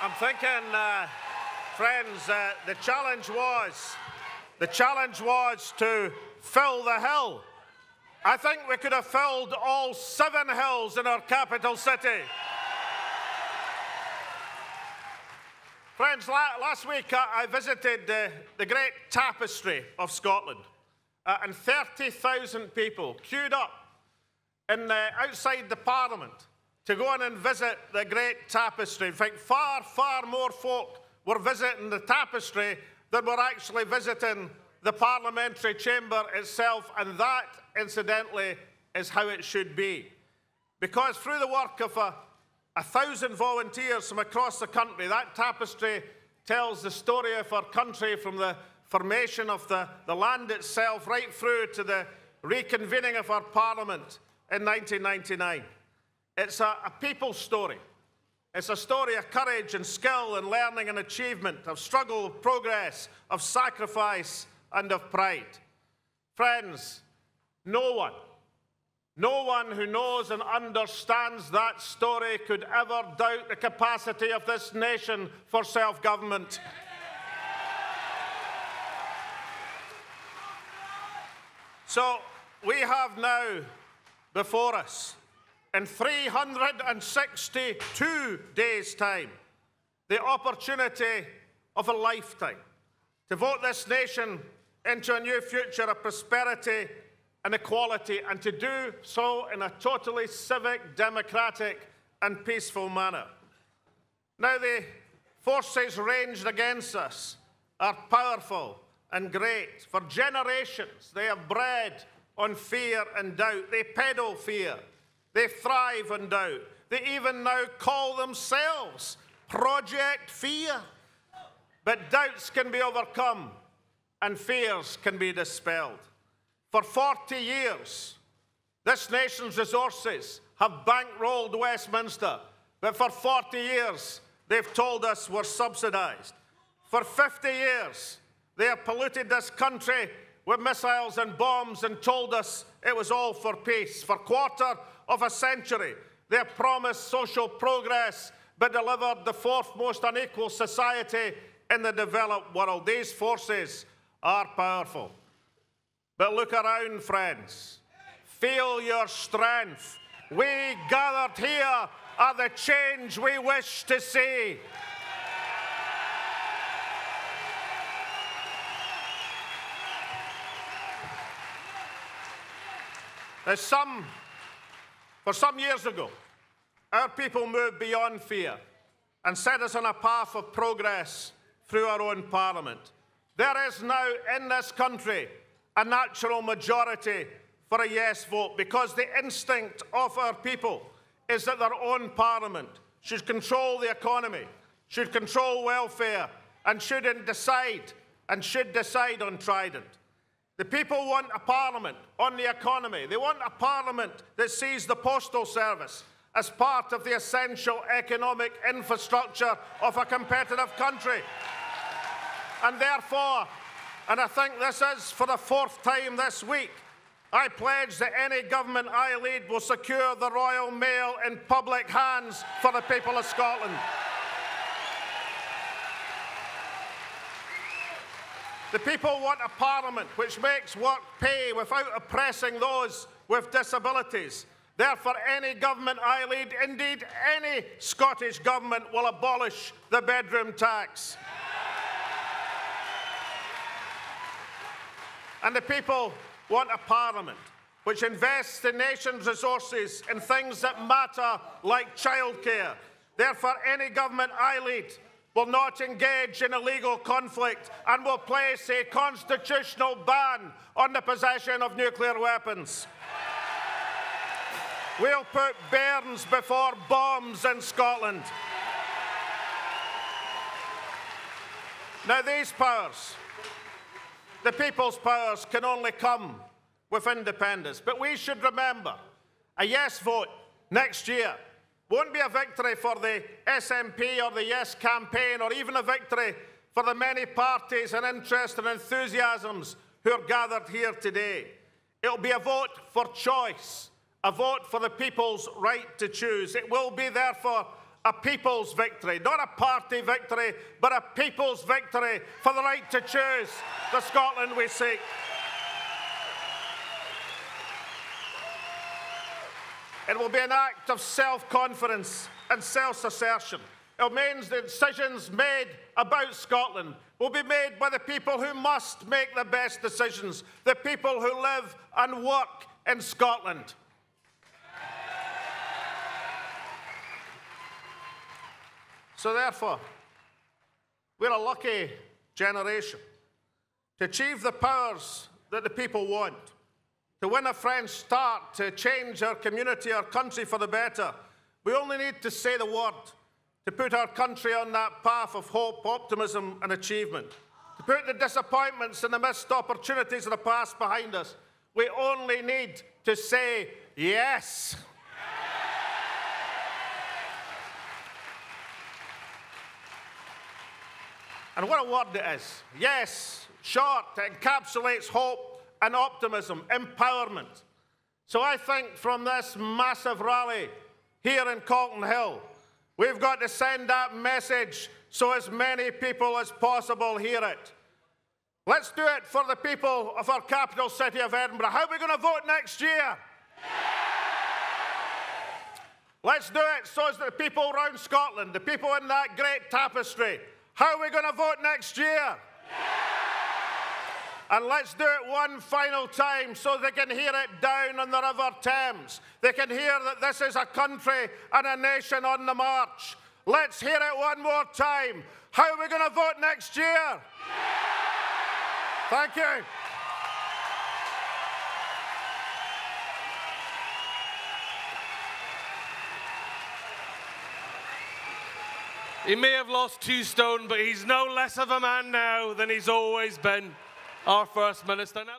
I'm thinking, friends, the challenge was to fill the hill. I think we could have filled all 7 hills in our capital city. Friends, last week I visited the great tapestry of Scotland, and 30,000 people queued up outside the Parliament to go in and visit the great tapestry. In fact, far, far more folk were visiting the tapestry than were actually visiting the parliamentary chamber itself, and that, incidentally, is how it should be. Because through the work of 1,000 volunteers from across the country, that tapestry tells the story of our country from the formation of the land itself right through to the reconvening of our parliament in 1999. It's a people's story. It's a story of courage and skill and learning and achievement, of struggle, of progress, of sacrifice and of pride. Friends, no one who knows and understands that story could ever doubt the capacity of this nation for self-government. So we have now before us, in 362 days' time, the opportunity of a lifetime to vote this nation into a new future of prosperity and equality, and to do so in a totally civic, democratic and peaceful manner. Now, the forces ranged against us are powerful and great. For generations, they have bred on fear and doubt. They peddle fear. They thrive on doubt. They even now call themselves Project Fear. But doubts can be overcome and fears can be dispelled. For 40 years, this nation's resources have bankrolled Westminster, but for 40 years, they've told us we're subsidised. For 50 years, they have polluted this country with missiles and bombs and told us it was all for peace. For a quarter of a century, they have promised social progress, but delivered the 4th most unequal society in the developed world. These forces are powerful. But look around, friends. Feel your strength. We gathered here are the change we wish to see. For some years ago, our people moved beyond fear and set us on a path of progress through our own parliament. There is now in this country a natural majority for a yes vote, because the instinct of our people is that their own parliament should control the economy, should control welfare, and should decide on Trident. The people want a parliament on the economy. They want a parliament that sees the postal service as part of the essential economic infrastructure of a competitive country. And therefore, and I think this is for the 4th time this week, I pledge that any government I lead will secure the Royal Mail in public hands for the people of Scotland. The people want a parliament which makes work pay without oppressing those with disabilities. Therefore, any government I lead, indeed any Scottish government, will abolish the bedroom tax. And the people want a parliament which invests the nation's resources in things that matter, like childcare. Therefore, any government I lead will not engage in illegal conflict and will place a constitutional ban on the possession of nuclear weapons. We'll put bairns before bombs in Scotland. Now, these powers, the people's powers, can only come with independence. But we should remember, a yes vote next year won't be a victory for the SNP or the Yes campaign, or even a victory for the many parties and interests and enthusiasms who are gathered here today. It'll be a vote for choice, a vote for the people's right to choose. It will be, therefore, a people's victory, not a party victory, but a people's victory for the right to choose the Scotland we seek. It will be an act of self-confidence and self-assertion. It means the decisions made about Scotland will be made by the people who must make the best decisions, the people who live and work in Scotland. So therefore, we're a lucky generation to achieve the powers that the people want, to win a French start, to change our community, our country for the better. We only need to say the word, to put our country on that path of hope, optimism and achievement, to put the disappointments and the missed opportunities of the past behind us. We only need to say yes. And what a word it is. Yes, short, it encapsulates hope and optimism, empowerment. So I think from this massive rally here in Calton Hill, we've got to send that message so as many people as possible hear it. Let's do it for the people of our capital city of Edinburgh. How are we going to vote next year? Let's do it so as the people around Scotland, the people in that great tapestry, how are we going to vote next year? And let's do it one final time so they can hear it down on the River Thames. They can hear that this is a country and a nation on the march. Let's hear it one more time. How are we going to vote next year? Thank you. He may have lost 2 stone, but he's no less of a man now than he's always been, our First Minister. Now,